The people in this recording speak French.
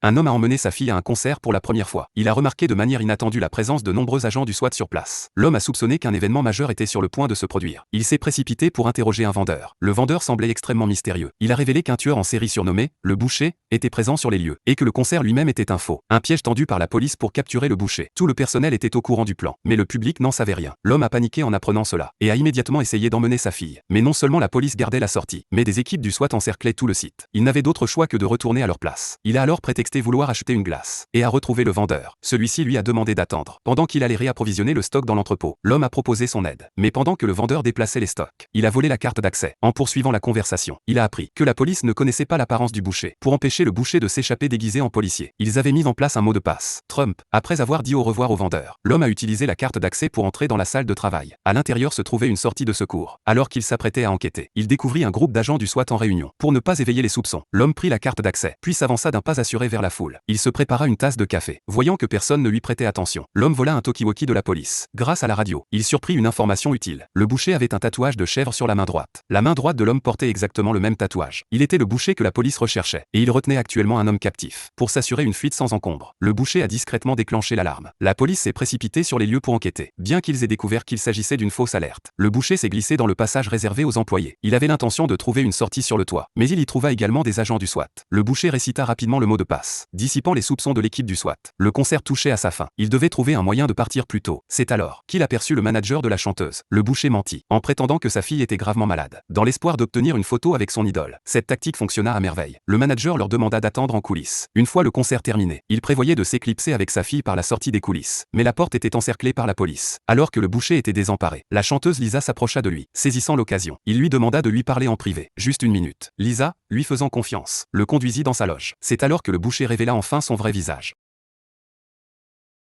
Un homme a emmené sa fille à un concert pour la première fois. Il a remarqué de manière inattendue la présence de nombreux agents du SWAT sur place. L'homme a soupçonné qu'un événement majeur était sur le point de se produire. Il s'est précipité pour interroger un vendeur. Le vendeur semblait extrêmement mystérieux. Il a révélé qu'un tueur en série surnommé le Boucher était présent sur les lieux et que le concert lui-même était un faux. Un piège tendu par la police pour capturer le Boucher. Tout le personnel était au courant du plan, mais le public n'en savait rien. L'homme a paniqué en apprenant cela et a immédiatement essayé d'emmener sa fille. Mais non seulement la police gardait la sortie, mais des équipes du SWAT encerclaient tout le site. Il n'avait d'autre choix que de retourner à leur place. Il a alors prétexté vouloir acheter une glace et a retrouvé le vendeur. Celui-ci lui a demandé d'attendre pendant qu'il allait réapprovisionner le stock dans l'entrepôt. L'homme a proposé son aide, mais pendant que le vendeur déplaçait les stocks, il a volé la carte d'accès. En poursuivant la conversation, il a appris que la police ne connaissait pas l'apparence du Boucher. Pour empêcher le Boucher de s'échapper déguisé en policier, ils avaient mis en place un mot de passe. Trump. Après avoir dit au revoir au vendeur, l'homme a utilisé la carte d'accès pour entrer dans la salle de travail. À l'intérieur se trouvait une sortie de secours. Alors qu'il s'apprêtait à enquêter, il découvrit un groupe d'agents du SWAT en réunion. Pour ne pas éveiller les soupçons, l'homme prit la carte d'accès, puis s'avança d'un pas assuré vers la foule. Il se prépara une tasse de café. Voyant que personne ne lui prêtait attention, l'homme vola un talkie-walkie de la police. Grâce à la radio, il surprit une information utile. Le Boucher avait un tatouage de chèvre sur la main droite. La main droite de l'homme portait exactement le même tatouage. Il était le Boucher que la police recherchait, et il retenait actuellement un homme captif. Pour s'assurer une fuite sans encombre, le Boucher a discrètement déclenché l'alarme. La police s'est précipitée sur les lieux pour enquêter. Bien qu'ils aient découvert qu'il s'agissait d'une fausse alerte, le Boucher s'est glissé dans le passage réservé aux employés. Il avait l'intention de trouver une sortie sur le toit, mais il y trouva également des agents du SWAT. Le Boucher récita rapidement le mot de passe, dissipant les soupçons de l'équipe du SWAT. Le concert touchait à sa fin. Il devait trouver un moyen de partir plus tôt. C'est alors qu'il aperçut le manager de la chanteuse. Le Boucher mentit, en prétendant que sa fille était gravement malade, dans l'espoir d'obtenir une photo avec son idole. Cette tactique fonctionna à merveille. Le manager leur demanda d'attendre en coulisses. Une fois le concert terminé, il prévoyait de s'éclipser avec sa fille par la sortie des coulisses. Mais la porte était encerclée par la police. Alors que le Boucher était désemparé, la chanteuse Lisa s'approcha de lui. Saisissant l'occasion, il lui demanda de lui parler en privé. Juste une minute. Lisa, lui faisant confiance, le conduisit dans sa loge. C'est alors que le Boucher révéla enfin son vrai visage.